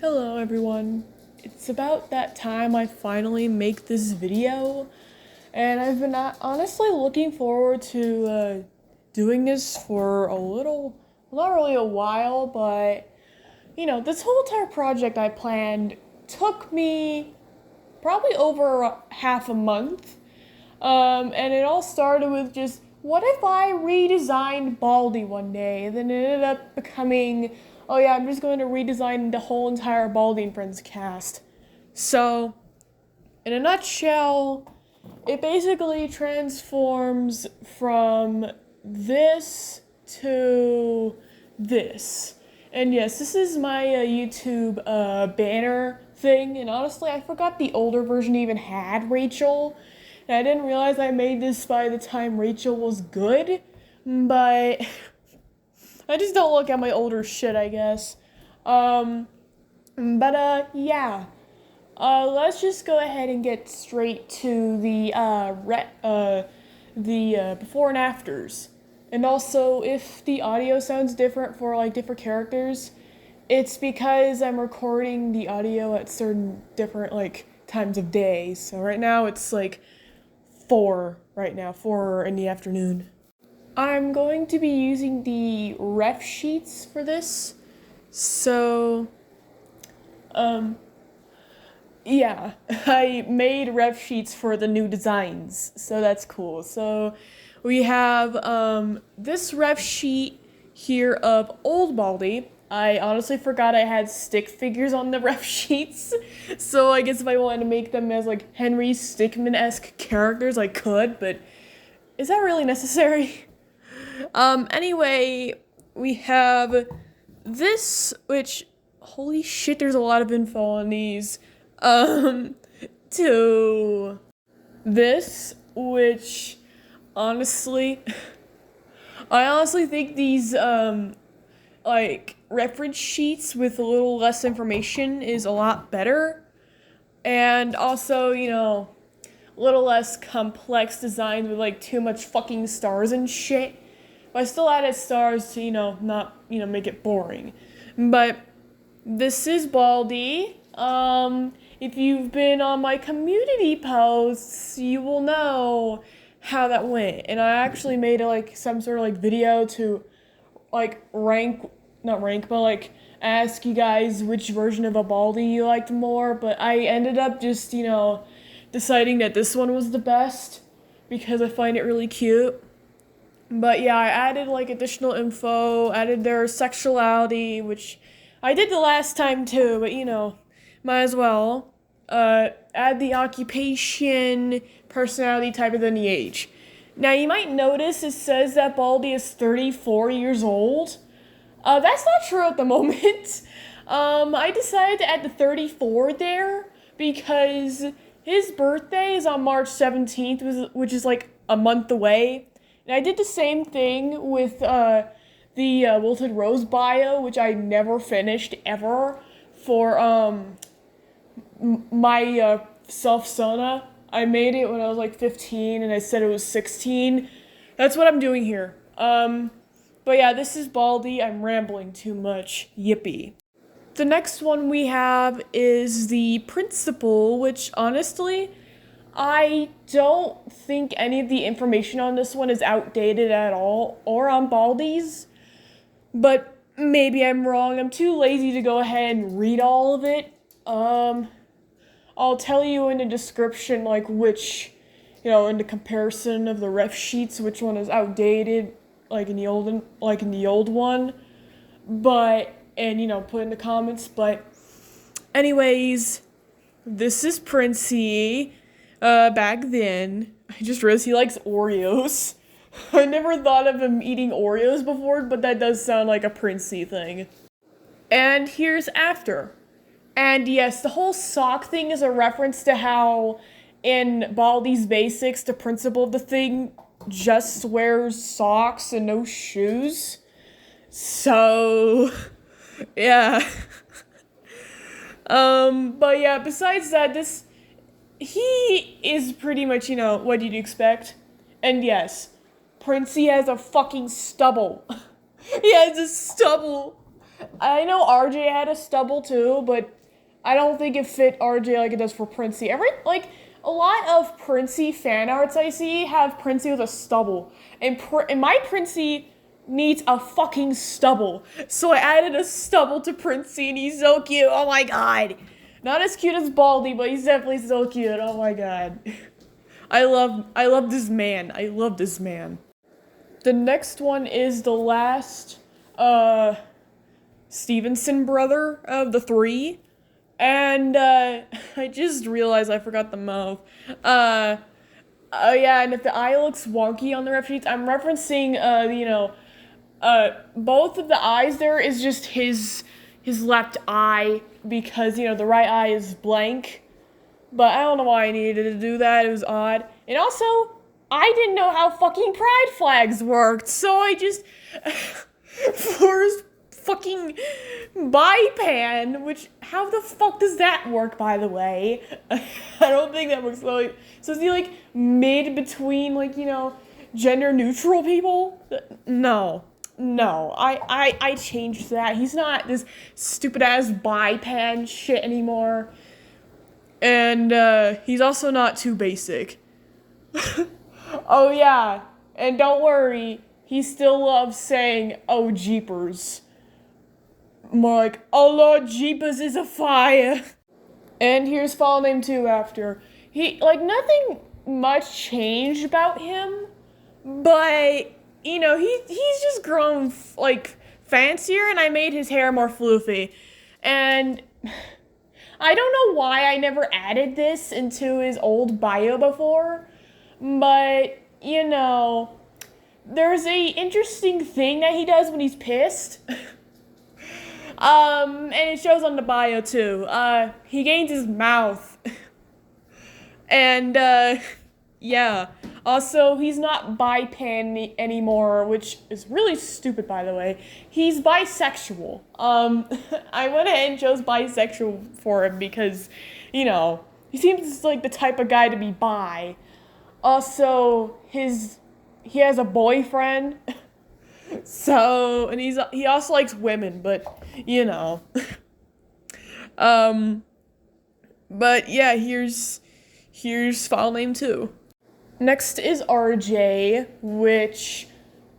Hello everyone. It's about that time I finally make this video, and I've been honestly looking forward to doing this for not really a while, but this whole entire project I planned took me probably over half a month. And it all started with just, what if I redesigned Baldi one day? And then it ended up becoming, oh yeah, I'm just going to redesign the whole entire Baldi and Friends cast. So, in a nutshell, it basically transforms from this to this. And yes, this is my YouTube banner thing, and honestly, I forgot the older version even had Rachel. And I didn't realize I made this by the time Rachel was good, but I just don't look at my older shit, I guess. Yeah. Let's just go ahead and get straight to the before and afters. And also, if the audio sounds different for like different characters, it's because I'm recording the audio at certain different like times of day. So right now it's like 4 in the afternoon. I'm going to be using the ref sheets for this. So, yeah, I made ref sheets for the new designs, so that's cool. So we have this ref sheet here of old Baldi. I honestly forgot I had stick figures on the ref sheets, so I guess if I wanted to make them as like Henry Stickmin-esque characters, I could, but is that really necessary? Anyway, we have this, which, holy shit, there's a lot of info on these, to this, which, honestly, I honestly think these, like, reference sheets with a little less information is a lot better, and also, a little less complex designs with, like, too much fucking stars and shit. But I still added stars to, not, make it boring. But this is Baldi. If you've been on my community posts, you will know how that went. And I actually made some sort of video to ask you guys which version of a Baldi you liked more, but I ended up just, deciding that this one was the best because I find it really cute. But yeah, I added additional info, added their sexuality, which I did the last time too, but might as well. Add the occupation, personality type, and then the age. Now you might notice it says that Baldi is 34 years old. That's not true at the moment. I decided to add the 34 there because his birthday is on March 17th, which is like a month away. And I did the same thing with the Wilted Rose bio, which I never finished ever, for my self-Sona. I made it when I was 15 and I said it was 16. That's what I'm doing here. But yeah, this is Baldi. I'm rambling too much. Yippee. The next one we have is the principal, which honestly, I don't think any of the information on this one is outdated at all, or on Baldi's, but maybe I'm wrong. I'm too lazy to go ahead and read all of it. I'll tell you in the description, in the comparison of the ref sheets, which one is outdated, in the old one, put in the comments, but anyways, this is Princey. Back then, I just realized he likes Oreos. I never thought of him eating Oreos before, but that does sound like a Princey thing. And here's after. And yes, the whole sock thing is a reference to how in Baldi's Basics, the principal of the thing just wears socks and no shoes. So, yeah. But yeah, besides that, he is pretty much, what you'd expect. And yes, Princey has a fucking stubble. He has a stubble. I know RJ had a stubble too, but I don't think it fit RJ like it does for Princey. A lot of Princey fan arts I see have Princey with a stubble, and my Princey needs a fucking stubble. So I added a stubble to Princey, and he's so cute. Oh my god, not as cute as Baldy, but he's definitely so cute. Oh my god, I love this man. I love this man. The next one is the last Stevenson brother of the three. And I just realized I forgot the mouth. Oh yeah, and if the eye looks wonky on the ref sheets, I'm referencing both of the eyes there is just his left eye, because the right eye is blank. But I don't know why I needed to do that. It was odd. And also, I didn't know how fucking pride flags worked, so I just for his fucking bypan, which, how the fuck does that work, by the way? I don't think that works. So is he like mid between gender neutral people? No, I changed that. He's not this stupid ass bypan shit anymore. And he's also not too basic. Oh yeah, and don't worry, he still loves saying, "Oh jeepers." More like, "Oh Lord jeepers is a fire." And here's file name 2 after. Nothing much changed about him, but, he's just grown, fancier, and I made his hair more floofy. And I don't know why I never added this into his old bio before, but, there's a interesting thing that he does when he's pissed. And it shows on the bio too. He gains his mouth. And, yeah. Also, he's not bipan anymore, which is really stupid, by the way. He's bisexual. I went ahead and chose bisexual for him because, he seems like the type of guy to be bi. Also, he has a boyfriend. So, and he also likes women, but, but yeah, here's file name 2. Next is RJ, which,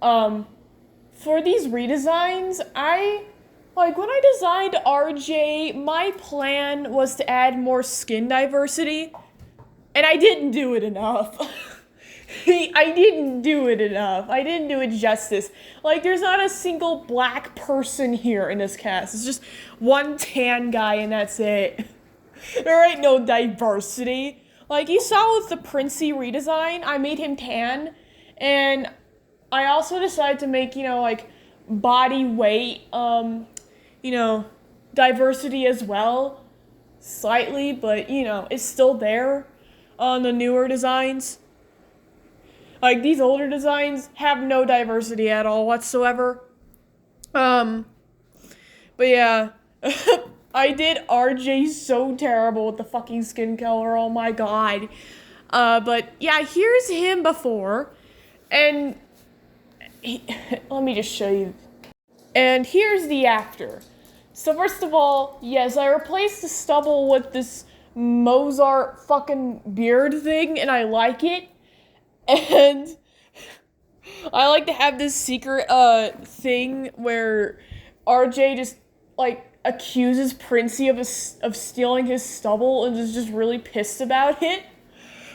for these redesigns, when I designed RJ, my plan was to add more skin diversity, and I didn't do it enough. I didn't do it enough. I didn't do it justice. There's not a single black person here in this cast. It's just one tan guy, and that's it. There ain't no diversity. You saw with the Princey redesign, I made him tan, and I also decided to make, body weight, diversity as well, slightly, but, it's still there on the newer designs. These older designs have no diversity at all whatsoever. But yeah, I did RJ so terrible with the fucking skin color, oh my god. But yeah, here's him before, and let me just show you. And here's the after. So first of all, yes, I replaced the stubble with this Mozart fucking beard thing, and I like it. And I like to have this secret thing where RJ just accuses Princey of stealing his stubble and is just really pissed about it.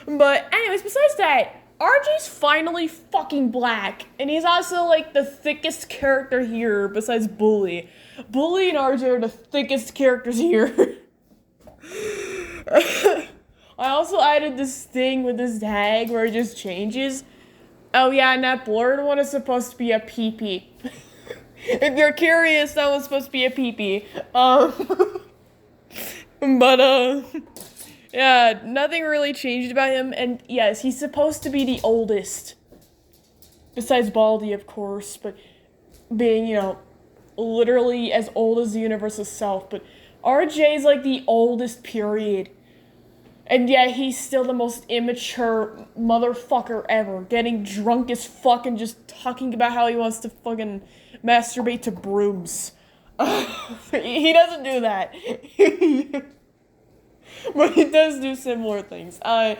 But anyways, besides that, RJ's finally fucking black, and he's also the thickest character here besides Bully. Bully and RJ are the thickest characters here. I also added this thing with this tag where it just changes. Oh yeah, and that blurred one is supposed to be a pee-pee. If you're curious, that was supposed to be a pee-pee. Yeah, nothing really changed about him, and yes, he's supposed to be the oldest. Besides Baldy, of course, but being, literally as old as the universe itself, but RJ's the oldest, period. And yeah, he's still the most immature motherfucker ever, getting drunk as fuck and just talking about how he wants to fucking masturbate to brooms. He doesn't do that. But he does do similar things. But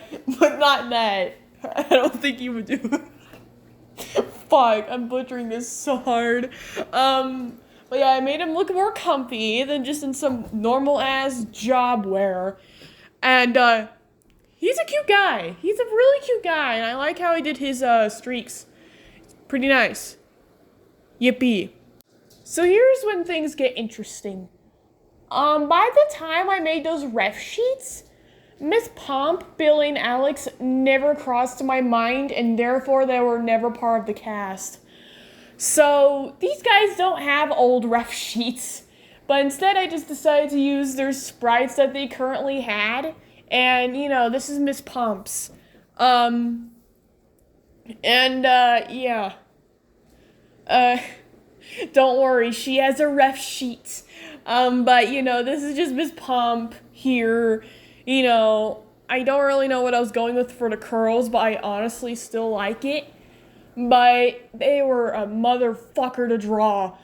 not that. I don't think he would do it. Fuck, I'm butchering this so hard. But yeah, I made him look more comfy than just in some normal ass job wear. And, he's a cute guy. He's a really cute guy, and I like how he did his, streaks. It's pretty nice. Yippee. So here's when things get interesting. By the time I made those ref sheets, Miss Pomp, Billy, and Alex never crossed my mind, and therefore they were never part of the cast. So these guys don't have old ref sheets, but instead I just decided to use their sprites that they currently had, and this is Miss Pomp's. Yeah. Don't worry, she has a ref sheet. But this is just Miss Pomp here. I don't really know what I was going with for the curls, but I honestly still like it. But they were a motherfucker to draw.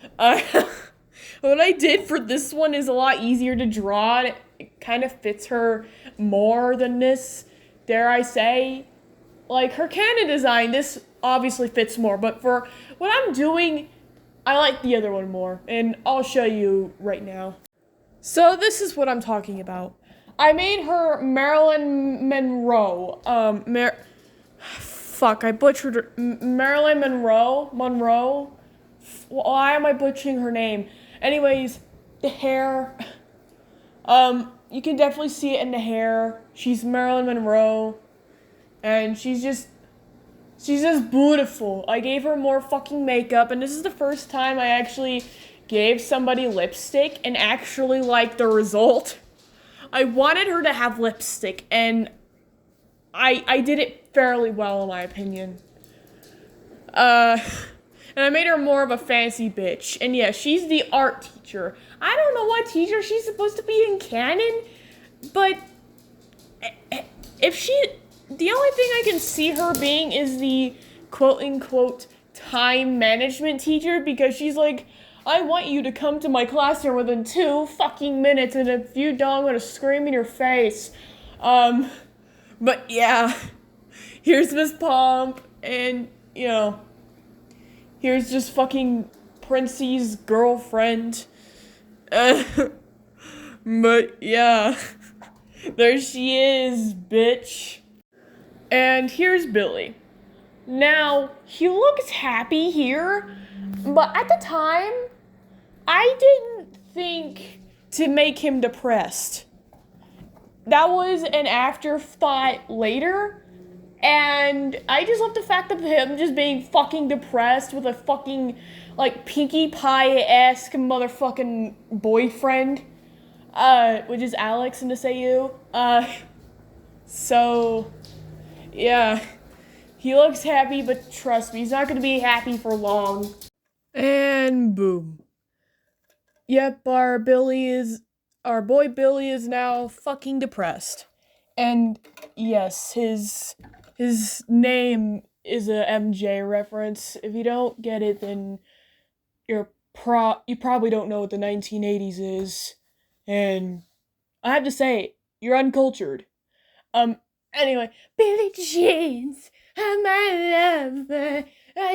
What I did for this one is a lot easier to draw. It kind of fits her more than this, dare I say. Like, her canon design, this obviously fits more. But for what I'm doing, I like the other one more. And I'll show you right now. So this is what I'm talking about. I made her Marilyn Monroe. Fuck, I butchered her. Marilyn Monroe? Monroe? Why am I butchering her name? Anyways, the hair. You can definitely see it in the hair. She's Marilyn Monroe. And she's just beautiful. I gave her more fucking makeup, and this is the first time I actually gave somebody lipstick and actually liked the result. I wanted her to have lipstick, and I did it fairly well, in my opinion. And I made her more of a fancy bitch. And yeah, she's the art teacher. I don't know what teacher she's supposed to be in canon, but the only thing I can see her being is the quote-unquote time management teacher, because she's like, I want you to come to my classroom within 2 fucking minutes, and if you don't, I'm gonna scream in your face. But yeah, here's Miss Pomp, and, here's just fucking Princey's girlfriend. But yeah, there she is, bitch. And here's Billy. Now, he looks happy here, but at the time, I didn't think to make him depressed. That was an afterthought later, and I just love the fact of him just being fucking depressed with a fucking, Pinkie Pie-esque motherfucking boyfriend, which is Alex in the SAU. So, yeah, he looks happy, but trust me, he's not gonna be happy for long. And boom. Yep, our boy Billy is now fucking depressed. And yes, his name is a MJ reference. If you don't get it, then you probably don't know what the 1980s is. And I have to say, you're uncultured. Anyway, Billie Jean's my lover.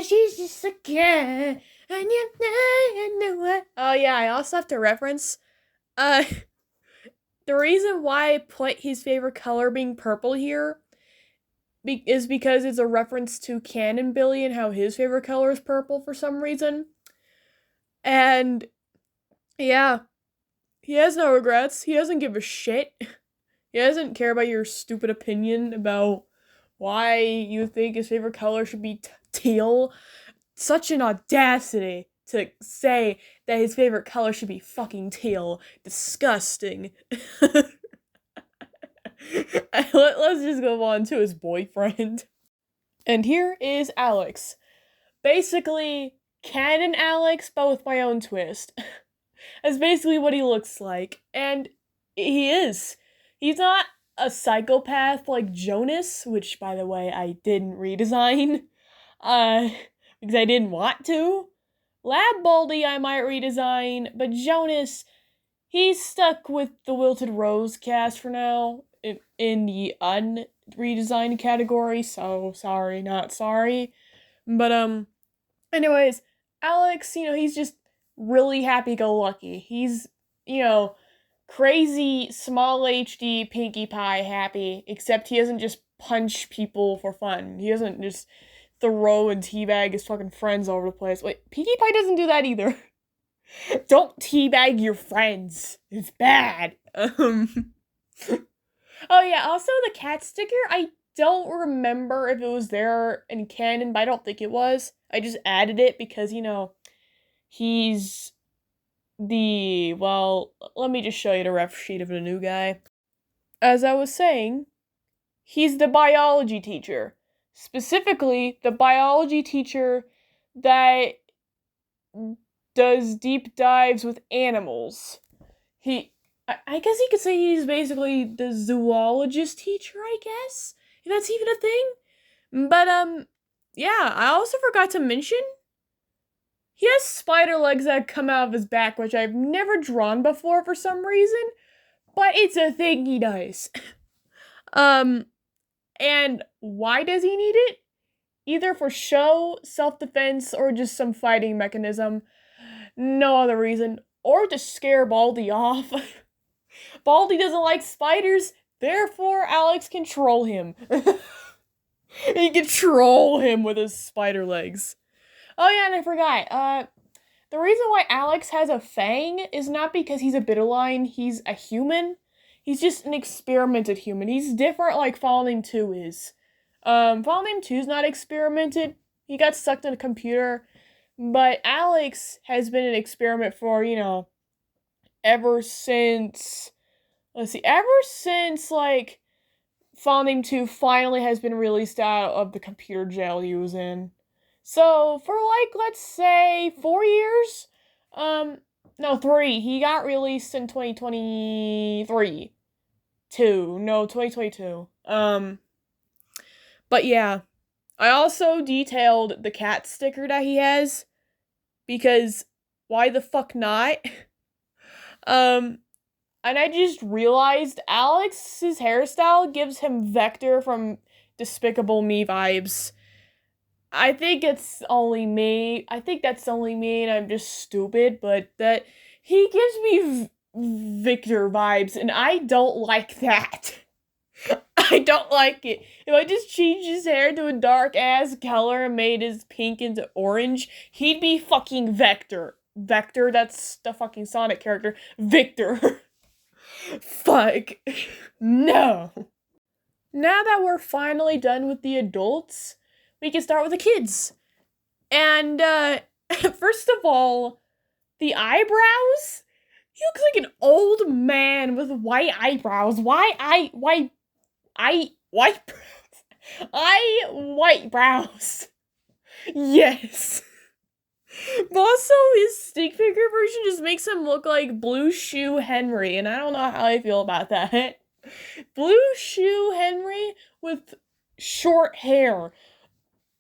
She's just a cat. And you know what? Oh yeah, I also have to reference, the reason why I put his favorite color being purple here is because it's a reference to Canon Billy and how his favorite color is purple for some reason. And yeah, he has no regrets. He doesn't give a shit. He doesn't care about your stupid opinion about why you think his favorite color should be teal. Such an audacity to say that his favorite color should be fucking teal. Disgusting. Let's just go on to his boyfriend. And here is Alex. Basically, canon Alex, but with my own twist. That's basically what he looks like. And he is. He's not a psychopath like Jonas, which, by the way, I didn't redesign. Because I didn't want to. Lab Baldy I might redesign, but Jonas, he's stuck with the Wilted Rose cast for now in the unredesigned category, so sorry, not sorry. But, anyways, Alex, he's just really happy-go-lucky. He's, you know, crazy, small HD, Pinkie Pie happy, except he doesn't just punch people for fun. He doesn't just throw and teabag his fucking friends all over the place. Wait, Pinkie Pie doesn't do that either. Don't teabag your friends. It's bad. Oh yeah, also the cat sticker, I don't remember if it was there in canon, but I don't think it was. I just added it because, he's let me just show you the ref sheet of the new guy. As I was saying, he's the biology teacher. Specifically, the biology teacher that does deep dives with animals. I guess you could say he's basically the zoologist teacher, I guess? If that's even a thing. But, yeah, I also forgot to mention, he has spider legs that come out of his back, which I've never drawn before for some reason, but it's a thing he does. And why does he need it? Either for show, self-defense, or just some fighting mechanism. No other reason. Or to scare Baldy off. Baldy doesn't like spiders, therefore Alex can troll him. He can troll him with his spider legs. Oh yeah, and I forgot, the reason why Alex has a fang is not because he's a Bitterline, he's a human. He's just an experimented human. He's different like Fallen Name 2 is. Fallen Name 2 is not experimented. He got sucked in a computer. But Alex has been an experiment for, ever since, like, Fallen Name 2 finally has been released out of the computer jail he was in. So, for, let's say, 4 years? No, 3. He got released in 2023. 2022. But yeah. I also detailed the cat sticker that he has, because why the fuck not? And I just realized Alex's hairstyle gives him Vector from Despicable Me vibes. I think it's only me. I think that's only me and I'm just stupid, but that he gives me Victor vibes and I don't like that. I don't like it. If I just changed his hair to a dark-ass color and made his pink into orange, he'd be fucking Vector. Vector, that's the fucking Sonic character. Victor. Fuck. No. Now that we're finally done with the adults, we can start with the kids. And, first of all, the eyebrows? He looks like an old man with white eyebrows. White brows. Yes. But also, his stick figure version just makes him look like Blue Shoe Henry, and I don't know how I feel about that. Blue Shoe Henry with short hair.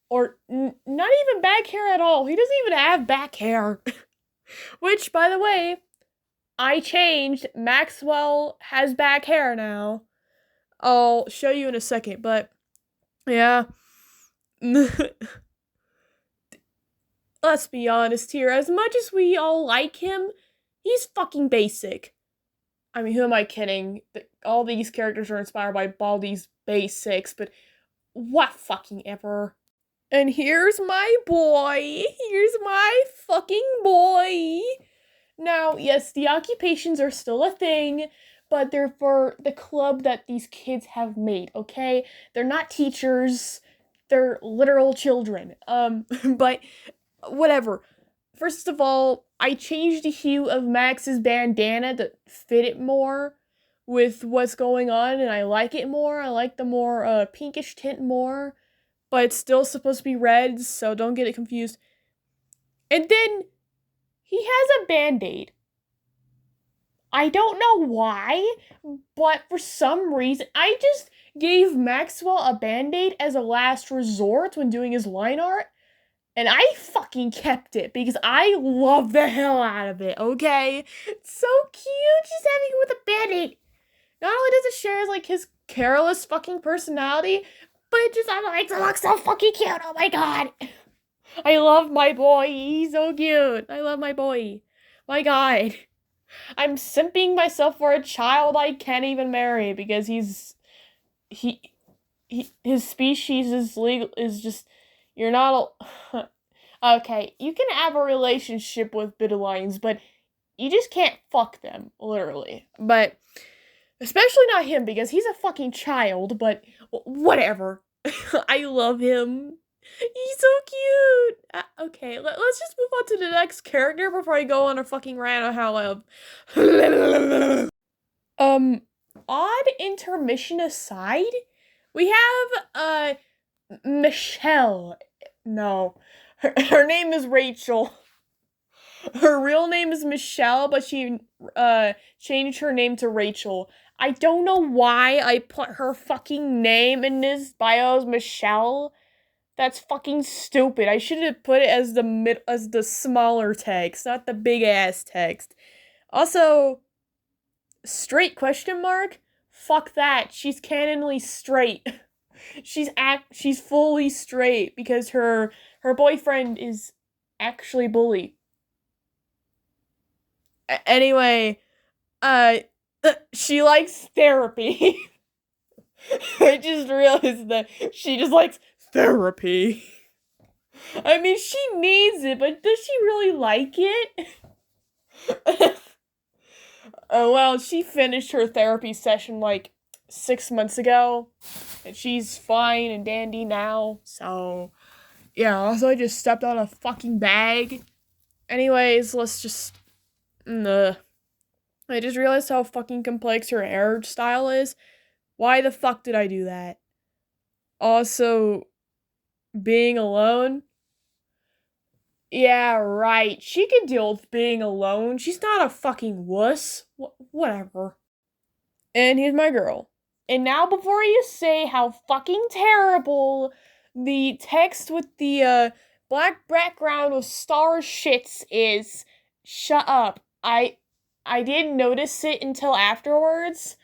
Or not even back hair at all. He doesn't even have back hair. Which, by the way, I changed. Maxwell has back hair now. I'll show you in a second, but yeah. Let's be honest here. As much as we all like him, he's fucking basic. I mean, who am I kidding? All these characters are inspired by Baldi's basics, but what fucking ever. And here's my boy. Here's my fucking boy. Now, yes, the occupations are still a thing, but they're for the club that these kids have made, okay? They're not teachers. They're literal children. But whatever. First of all, I changed the hue of Max's bandana to fit it more with what's going on, and I like it more. I like the more pinkish tint more, but it's still supposed to be red, so don't get it confused. And then he has a band-aid. I don't know why, but for some reason, I just gave Maxwell a band-aid as a last resort when doing his line art. And I fucking kept it because I love the hell out of it, okay? It's so cute, she's having it with a bandit. Not only does it share like his careless fucking personality, but it just makes it look so fucking cute, oh my god. I love my boy, he's so cute. I love my boy. My god. I'm simping myself for a child I can't even marry because his species is legal, is just, you're not okay, you can have a relationship with bitterlines, but you just can't fuck them, literally. But especially not him because he's a fucking child, but whatever. I love him. He's so cute. Okay, let's just move on to the next character before I go on a fucking rant on how I odd intermission aside, we have Michelle. No. Her name is Rachel. Her real name is Michelle, but she changed her name to Rachel. I don't know why I put her fucking name in this bio as Michelle. That's fucking stupid. I should have put it as the smaller text, not the big ass text. Also, straight question mark? Fuck that. She's canonly straight. She's fully straight because her boyfriend is actually bully. Anyway, she likes therapy. I just realized that she just likes therapy. I mean, she needs it, but does she really like it? Well, she finished her therapy session like 6 months ago, and she's fine and dandy now, so yeah, also I just stepped on a fucking bag. Anyways, let's just, I just realized how fucking complex her hairstyle is. Why the fuck did I do that? Also, being alone. Yeah, right. She can deal with being alone. She's not a fucking wuss. Whatever. And here's my girl. And now before you say how fucking terrible the text with the black background with star shits is, shut up. I didn't notice it until afterwards,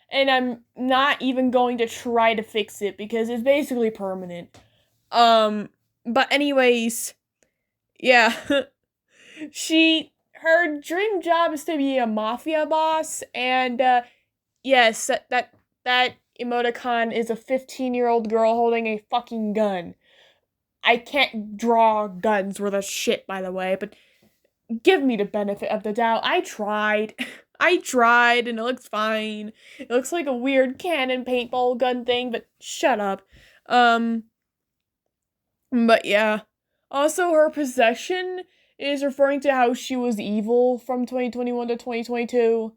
and I'm not even going to try to fix it because it's basically permanent. But anyways, yeah. Her dream job is to be a mafia boss, and yes, that emoticon is a 15-year-old girl holding a fucking gun. I can't draw guns worth of shit, by the way, but give me the benefit of the doubt. I tried. I tried, and it looks fine. It looks like a weird cannon paintball gun thing, but shut up. But yeah. Also, her possession is referring to how she was evil from 2021 to 2022.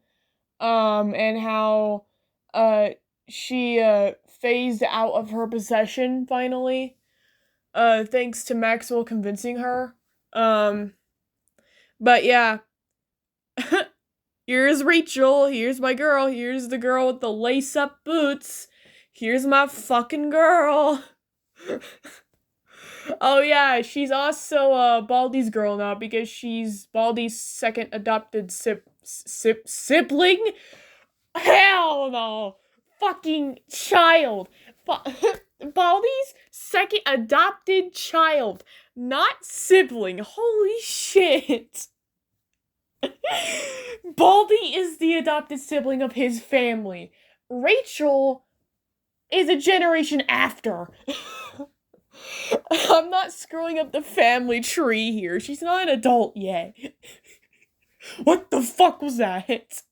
And how, she, phased out of her possession, finally. Thanks to Maxwell convincing her. But yeah. Here's Rachel, here's my girl, here's the girl with the lace-up boots. Here's my fucking girl. Oh yeah, she's also Baldy's girl now because she's Baldy's second adopted sibling? Hell no! Fucking child! Baldy's second adopted child, not sibling. Holy shit! Baldy is the adopted sibling of his family. Rachel is a generation after. I'm not screwing up the family tree here. She's not an adult yet. What the fuck was that?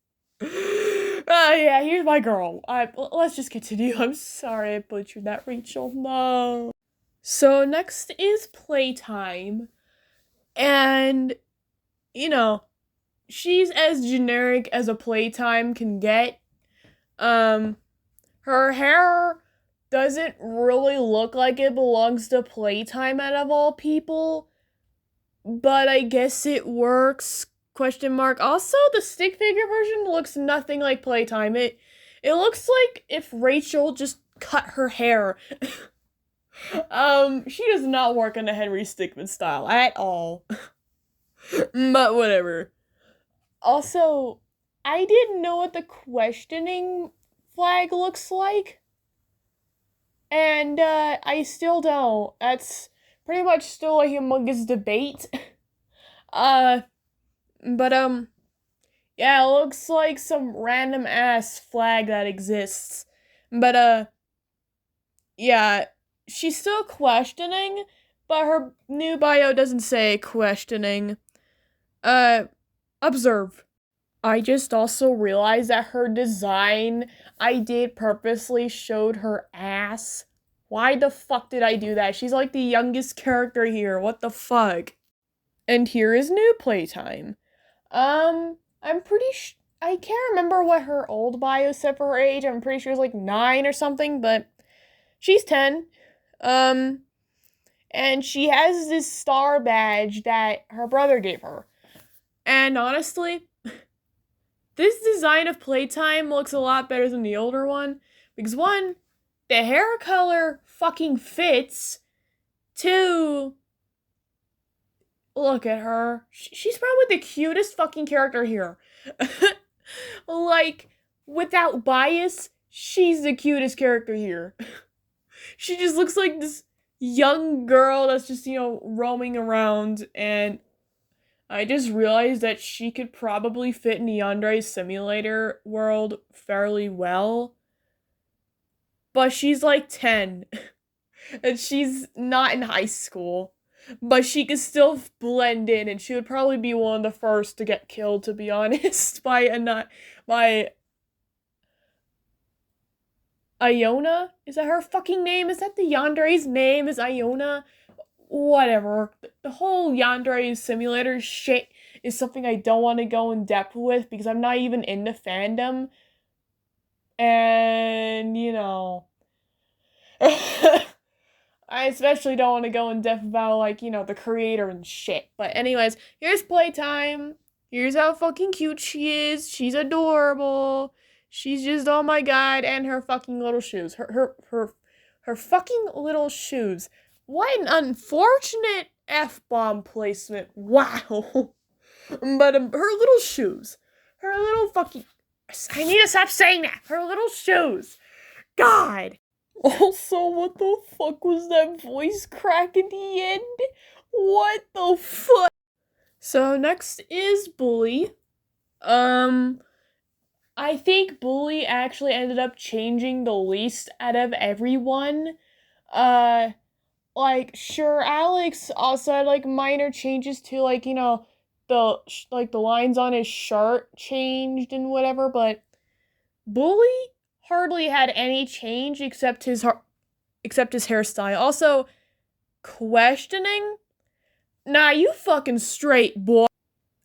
Yeah, here's my girl. Let's just continue. I'm sorry I butchered that, Rachel. No. So next is playtime. And, she's as generic as a playtime can get. Her hair doesn't really look like it belongs to playtime out of all people, but I guess it works, question mark. Also, the stick figure version looks nothing like playtime. It looks like if Rachel just cut her hair. She does not work on the Henry Stickmin style at all. But whatever. Also, I didn't know what the questioning flag looks like. And, I still don't. That's pretty much still a humongous debate. uh, but, yeah, it looks like some random ass flag that exists. But, yeah, she's still questioning, but her new bio doesn't say questioning. Observe. I just also realized that her design I did purposely showed her ass. Why the fuck did I do that? She's like the youngest character here. What the fuck? And here is new playtime. I'm I can't remember what her old bio said for her age. I'm pretty sure it's like 9 or something, but she's 10. Um, and she has this star badge that her brother gave her. And honestly, this design of playtime looks a lot better than the older one. Because one, the hair color fucking fits. Two, look at her. She's probably the cutest fucking character here. Like, without bias, she's the cutest character here. She just looks like this young girl that's just, roaming around, and I just realized that she could probably fit in the Yandere Simulator world fairly well. But she's like 10. And she's not in high school. But she could still blend in, and she would probably be one of the first to get killed, to be honest, by Iona? Is that her fucking name? Is that the Yandere's name? Is Iona? Whatever. The whole Yandere Simulator shit is something I don't want to go in depth with because I'm not even in the fandom. And, I especially don't want to go in depth about, the creator and shit. But anyways, here's playtime. Here's how fucking cute she is. She's adorable. She's just, oh my god, and her fucking little shoes. Her fucking little shoes. What an unfortunate F-bomb placement. Wow. But her little shoes. Her little fucking... I need to stop saying that. Her little shoes. God. Also, what the fuck was that voice crack at the end? What the fuck? So next is Bully. I think Bully actually ended up changing the least out of everyone. Sure, Alex also had, minor changes to, the lines on his shirt changed and whatever, but Bully hardly had any change except his hairstyle. Also, questioning? Nah, you fucking straight, boy.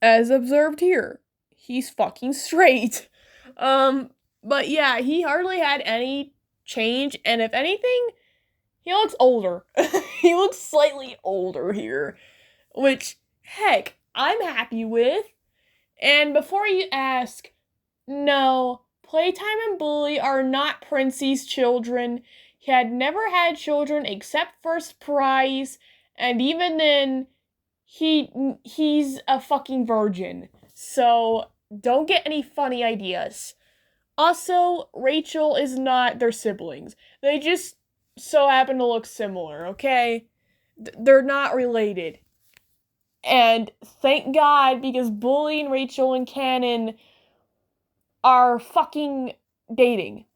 As observed here, he's fucking straight. But yeah, he hardly had any change, and if anything, he looks older. He looks slightly older here, which, heck, I'm happy with. And before you ask, no, Playtime and Bully are not Princey's children. He had never had children except First Prize, and even then, he's a fucking virgin. So, don't get any funny ideas. Also, Rachel is not their siblings. They just so happen to look similar, okay? They're not related. And thank God, because Bully and Rachel and Canon are fucking dating.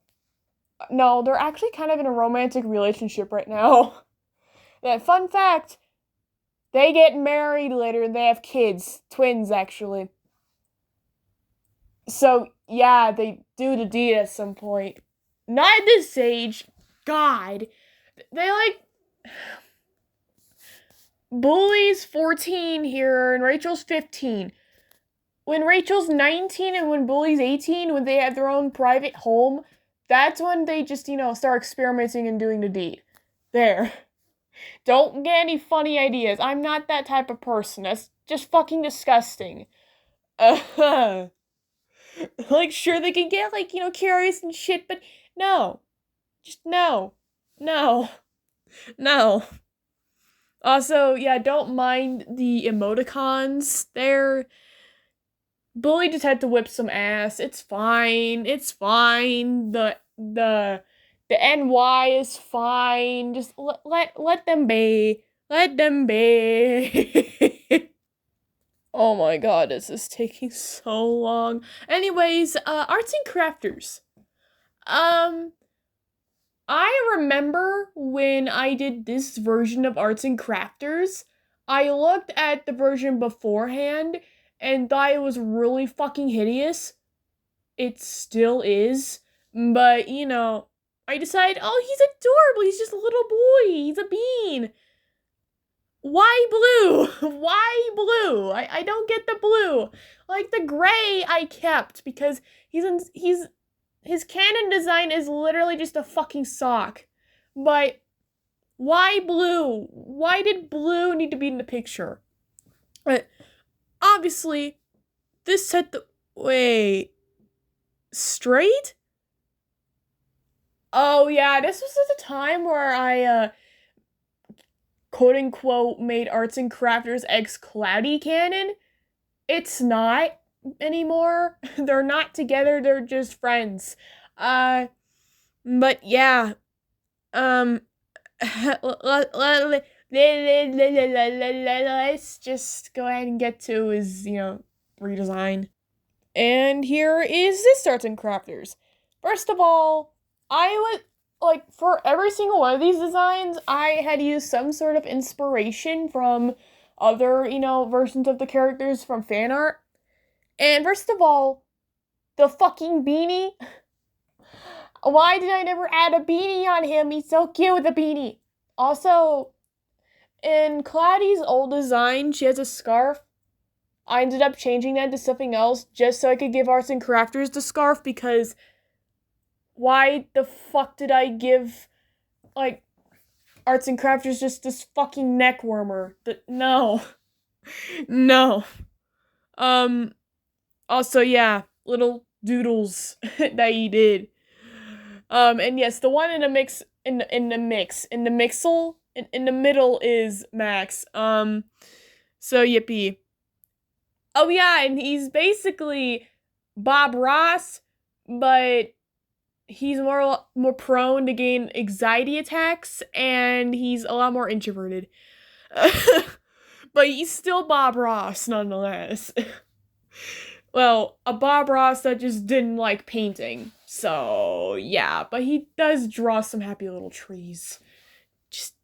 No, they're actually kind of in a romantic relationship right now. That fun fact, they get married later and they have kids. Twins, actually. So, yeah, they do the deed at some point. Not at this age. God. They, Bully's 14 here, and Rachel's 15. When Rachel's 19 and when Bully's 18, when they have their own private home, that's when they just, start experimenting and doing the deed. There. Don't get any funny ideas. I'm not that type of person. That's just fucking disgusting. Sure, they can get, curious and shit, but no. Just no. No. No. Also, yeah, don't mind the emoticons. Bully just had to whip some ass. It's fine. It's fine. The NY is fine. Just let them be. Let them be. Oh my god, this is taking so long. Anyways, arts and crafters. Um, I remember when I did this version of arts and crafters, I looked at the version beforehand and thought it was really fucking hideous. It still is, but I decided, oh, he's adorable. He's just a little boy. He's a bean. Why blue? Why blue? I don't get the blue. Like the gray I kept because his canon design is literally just a fucking sock. But why blue? Why did blue need to be in the picture? But obviously, this set the wait straight. Oh yeah, this was at the time where I quote unquote made arts and crafters X Cloudy canon. It's not anymore. They're not together, they're just friends. But yeah. Um let's just go ahead and get to his, redesign. And here is this arts and crafters. First of all, I would like for every single one of these designs, I had used some sort of inspiration from other, versions of the characters from fan art. And first of all, the fucking beanie. Why did I never add a beanie on him? He's so cute with a beanie. Also, in Cloudy's old design, she has a scarf. I ended up changing that to something else just so I could give arts and crafters the scarf because why the fuck did I give, like, arts and crafters just this fucking neck warmer? No. No. Also, yeah, little doodles that he did. And yes, the one in the mix, in the mixel, in the middle is Max. So yippee. Oh yeah, and he's basically Bob Ross, but he's more prone to gain anxiety attacks, and he's a lot more introverted. But he's still Bob Ross, nonetheless. Well, a Bob Ross that just didn't like painting. So, yeah, but he does draw some happy little trees. Just,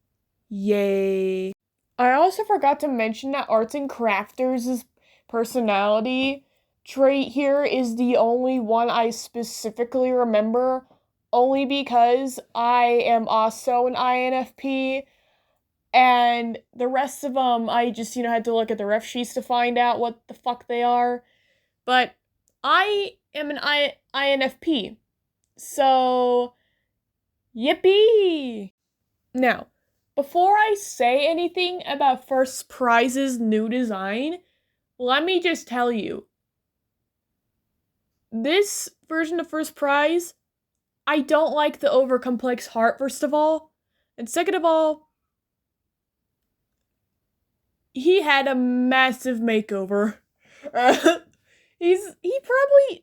yay. I also forgot to mention that Arts and Crafters' personality trait here is the only one I specifically remember, only because I am also an INFP, and the rest of them, I just, had to look at the ref sheets to find out what the fuck they are. But I am an INFP. So, yippee! Now, before I say anything about First Prize's new design, let me just tell you. This version of First Prize, I don't like the over-complex heart, first of all. And second of all, he had a massive makeover. He's probably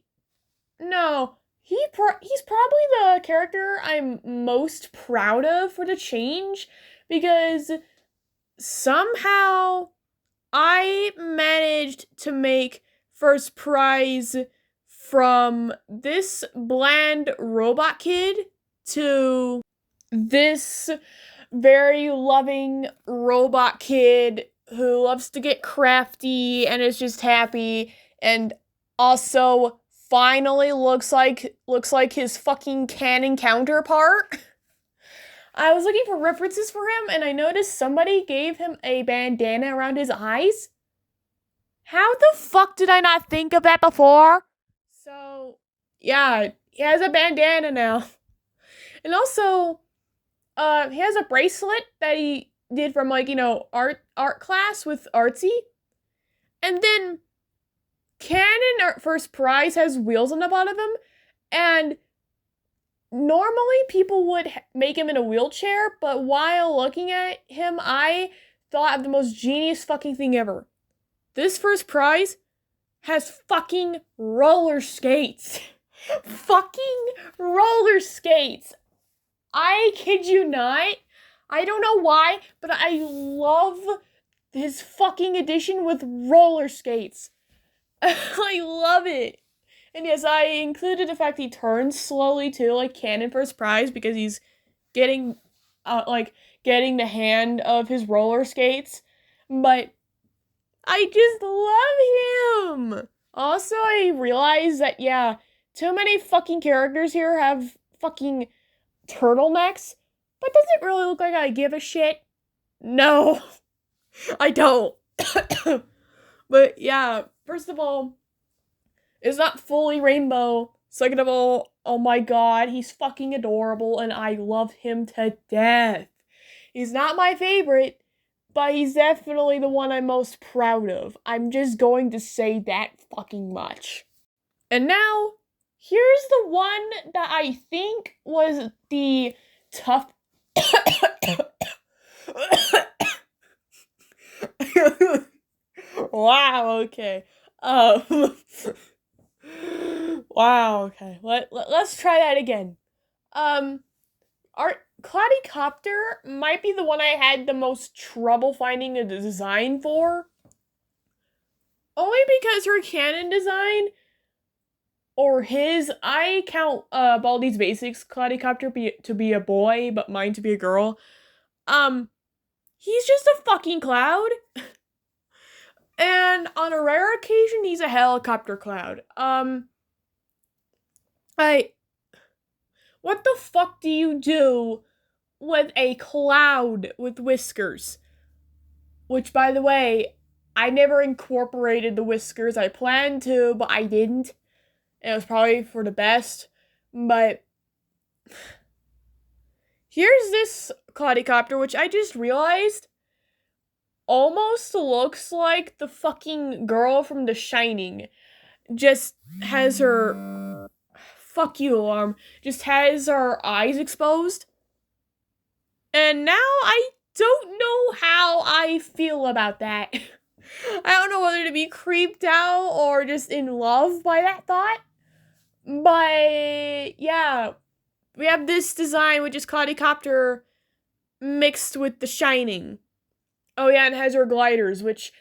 the character I'm most proud of for the change because somehow I managed to make First Prize from this bland robot kid to this very loving robot kid who loves to get crafty and is just happy and also finally looks like his fucking canon counterpart. I was looking for references for him and I noticed somebody gave him a bandana around his eyes. How the fuck did I not think of that before? So, yeah, he has a bandana now. And also, he has a bracelet that he did from art class with Artsy. And then Canon First Prize has wheels on the bottom of him, and normally people would make him in a wheelchair, but while looking at him, I thought of the most genius fucking thing ever. This first prize has fucking roller skates. Fucking roller skates. I kid you not. I don't know why, but I love his fucking edition with roller skates. I love it. And yes, I included the fact he turns slowly too, like Canon first prize, because he's getting, getting the hand of his roller skates. But I just love him. Also, I realized that, yeah, too many fucking characters here have fucking turtlenecks, but does it really look like I give a shit? No, I don't. But yeah, first of all, it's not fully rainbow. Second of all, oh my god, he's fucking adorable and I love him to death. He's not my favorite, but he's definitely the one I'm most proud of. I'm just going to say that fucking much. And now, here's the one that I think was the tough... Wow, okay. Wow, okay. Let's try that again. Our Cloudy Copter might be the one I had the most trouble finding a design for. Only because her canon design, or his, I count Baldi's Basics Cloudy Copter to be a boy, but mine to be a girl. He's just a fucking cloud. And on a rare occasion, he's a helicopter cloud. What the fuck do you do with a cloud with whiskers? Which, by the way, I never incorporated the whiskers. I planned to, but I didn't. And it was probably for the best. But here's this Cloudycopter, which I just realized almost looks like the fucking girl from The Shining. Just has her... Fuck you, alarm. Just has her eyes exposed. And now I don't know how I feel about that. I don't know whether to be creeped out or just in love by that thought. But, yeah. We have this design, which is Cloudycopter mixed with The Shining. Oh yeah, and has her gliders, which,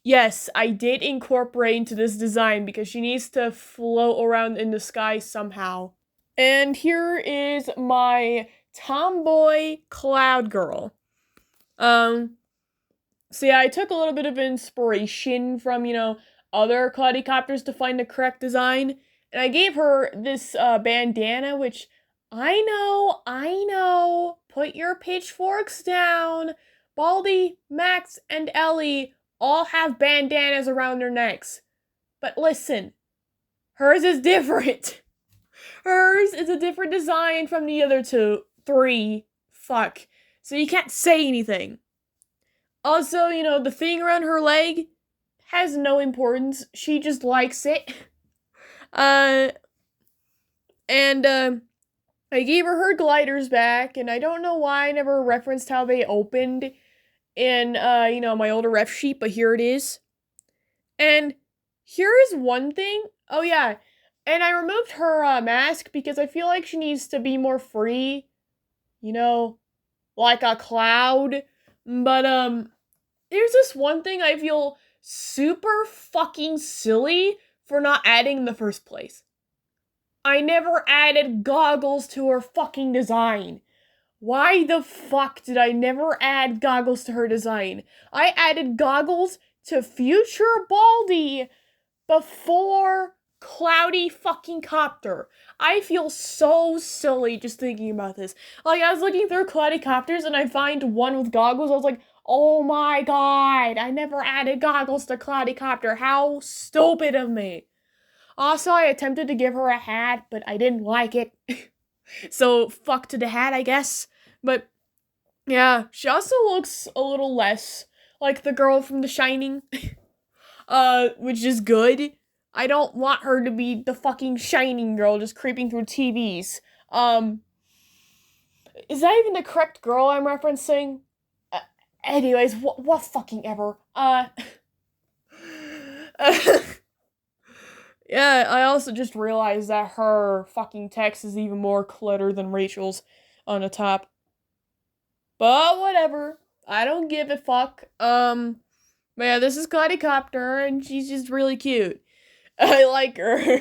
yes, I did incorporate into this design because she needs to float around in the sky somehow. And here is my tomboy cloud girl. So yeah, I took a little bit of inspiration from, other Cloudycopters to find the correct design. And I gave her this bandana, which I know, put your pitchforks down. Baldi, Max, and Ellie all have bandanas around their necks. But listen, hers is different. Hers is a different design from the other three. Fuck. So you can't say anything. Also, the thing around her leg has no importance. She just likes it. I gave her gliders back, and I don't know why I never referenced how they opened in, my older ref sheet, but here it is. And here is one thing. Oh, yeah. And I removed her mask because I feel like she needs to be more free. Like a cloud. But, there's this one thing I feel super fucking silly for not adding in the first place. I never added goggles to her fucking design. Why the fuck did I never add goggles to her design? I added goggles to future Baldi before Cloudy fucking Copter. I feel so silly just thinking about this. Like, I was looking through Cloudycopters and I find one with goggles. I was like, oh my god, I never added goggles to Cloudycopter. How stupid of me. Also, I attempted to give her a hat, but I didn't like it. So, fuck to the hat, I guess. But, yeah, she also looks a little less like the girl from The Shining. Which is good. I don't want her to be the fucking Shining girl just creeping through TVs. Um, is that even the correct girl I'm referencing? Uh, Anyways, what fucking ever. Yeah, I also just realized that her fucking text is even more cluttered than Rachel's on the top. But whatever. I don't give a fuck. But yeah, this is Copter, and she's just really cute. I like her.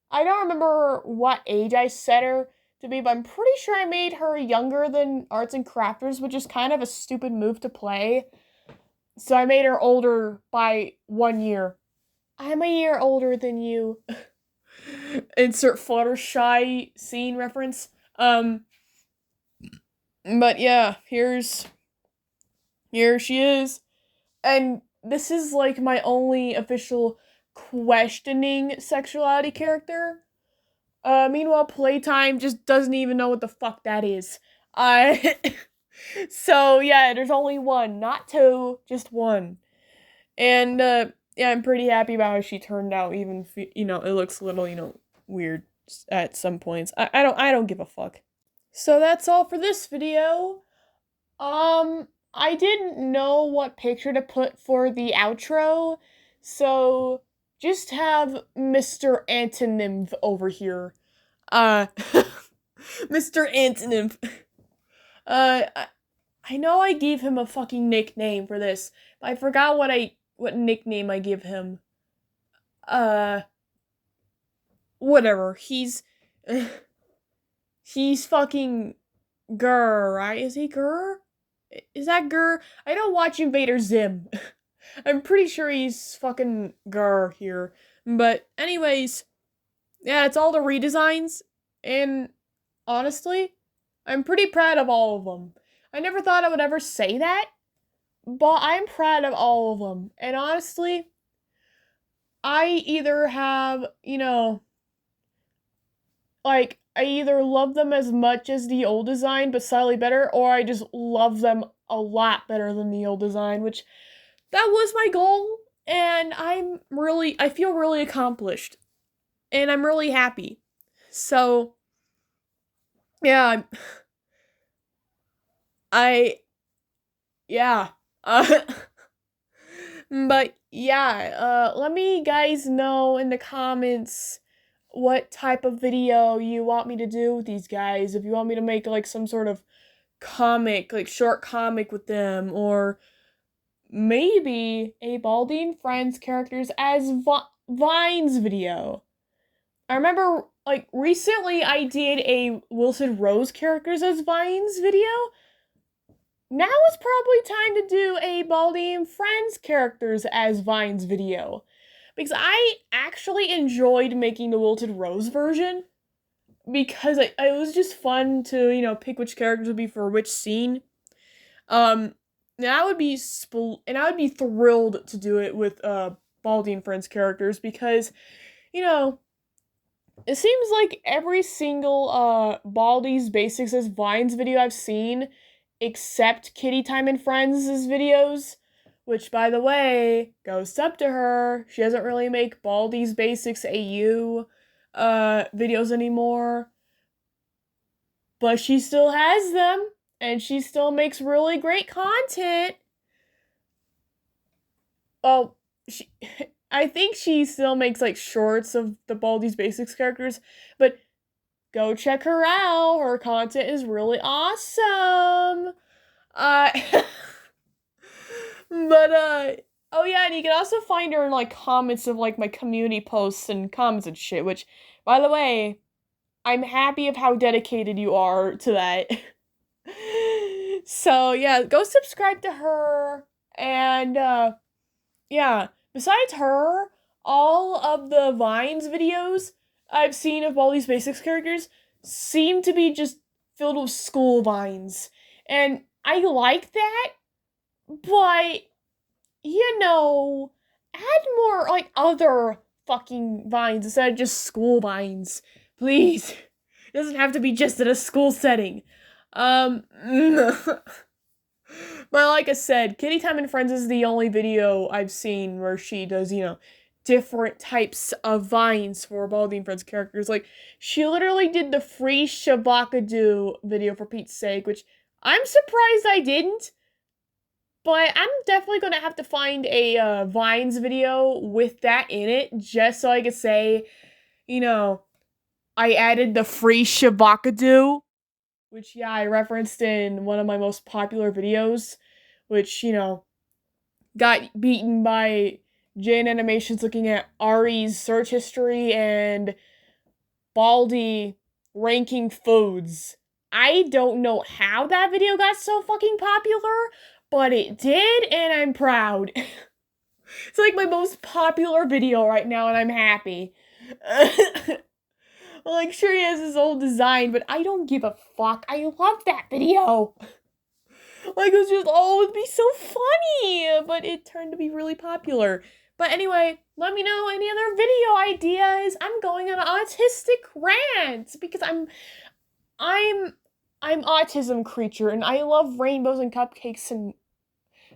I don't remember what age I set her to be, but I'm pretty sure I made her younger than Arts and Crafters, which is kind of a stupid move to play. So I made her older by 1 year. I'm a year older than you. Insert Fluttershy scene reference. But yeah, here she is. And this is like my only official questioning sexuality character. Meanwhile, Playtime just doesn't even know what the fuck that is. So yeah, there's only one, not two, just one. And, yeah, I'm pretty happy about how she turned out, even if, it looks a little, weird at some points. I don't give a fuck. So that's all for this video. I didn't know what picture to put for the outro, so just have Mr. Antonym over here. Mr. Antonym. I know I gave him a fucking nickname for this, but I forgot what nickname I give him. Whatever. He's fucking Gurr, right? Is he Gurr? Is that Gurr? I don't watch Invader Zim. I'm pretty sure he's fucking Gurr here. But anyways, yeah, it's all the redesigns, and honestly, I'm pretty proud of all of them. I never thought I would ever say that, but I'm proud of all of them. And honestly, I either have, like, I either love them as much as the old design, but slightly better, or I just love them a lot better than the old design, which that was my goal, and I feel really accomplished, and I'm really happy. So, yeah, yeah, but yeah, let me guys know in the comments what type of video you want me to do with these guys. If you want me to make like some sort of comic, like short comic with them, or maybe a Baldi and Friends characters as Vines video. I remember like recently I did a Wilson Rose characters as Vines video. Now it's probably time to do a Baldi and Friends characters as Vines video. Because I actually enjoyed making the Wilted Rose version. Because it was just fun to, pick which characters would be for which scene. And I would be thrilled to do it with Baldi and Friends characters because, it seems like every single Baldi's Basics as Vines video I've seen, except Kitty Time and Friends' videos, which, by the way, goes up to her. She doesn't really make Baldi's Basics AU videos anymore, but she still has them, and she still makes really great content. Well, I think she still makes, like, shorts of the Baldi's Basics characters, but go check her out. Her content is really awesome. Oh yeah, and you can also find her in, like, comments of, like, my community posts and comments and shit, which, by the way, I'm happy of how dedicated you are to that. So, yeah, go subscribe to her, and, yeah, besides her, all of the Vines videos I've seen of all these Basics characters seem to be just filled with school Vines, and I like that, but, add more, like, other fucking Vines instead of just school Vines, please. It doesn't have to be just in a school setting. But like I said, Kitty Time and Friends is the only video I've seen where she does, different types of vines for Baldi and Friends characters. Like, she literally did the free Shabakadu video, for Pete's sake, which I'm surprised I didn't. But I'm definitely going to have to find a Vines video with that in it, just so I could say, I added the free Shabakadu, which, yeah, I referenced in one of my most popular videos, which, got beaten by Jane Animations looking at Ari's search history and Baldi ranking foods. I don't know how that video got so fucking popular, but it did, and I'm proud. It's like my most popular video right now, and I'm happy. Like, sure, he has his old design, but I don't give a fuck. I love that video. Like, it was just, oh, it'd be so funny, but it turned to be really popular. But anyway, let me know any other video ideas. I'm going on an autistic rant because I'm autism creature, and I love rainbows and cupcakes and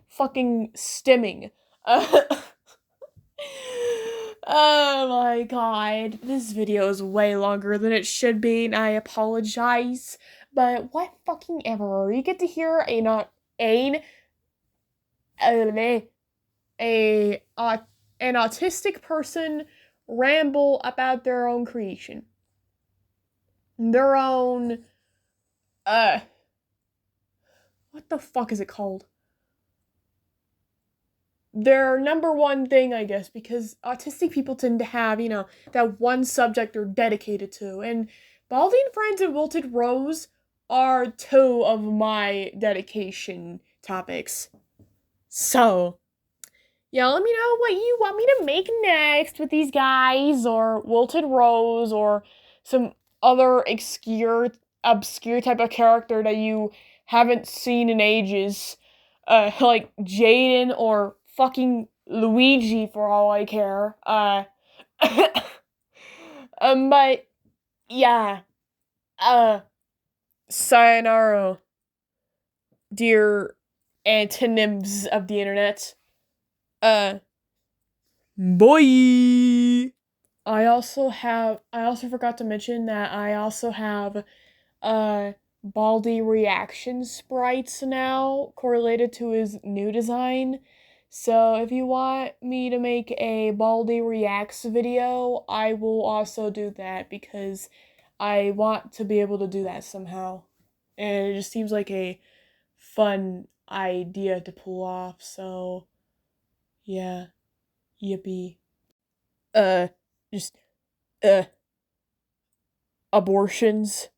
fucking stimming. Oh my god, this video is way longer than it should be, and I apologize. But what fucking ever. You get to hear an autistic person ramble about their own creation. Their own, what the fuck is it called? Their number one thing, I guess, because autistic people tend to have, that one subject they're dedicated to. And Baldi and Friends and Wilted Rose are two of my dedication topics. So, yeah, let me know what you want me to make next with these guys, or Wilted Rose, or some other obscure type of character that you haven't seen in ages. Like Jaden or fucking Luigi for all I care. But yeah. Sayonara, dear antonyms of the internet. Boy. I also forgot to mention that I also have Baldi reaction sprites now correlated to his new design. So if you want me to make a Baldi reacts video, I will also do that because I want to be able to do that somehow. And it just seems like a fun idea to pull off, so yeah. Yippee. Just abortions.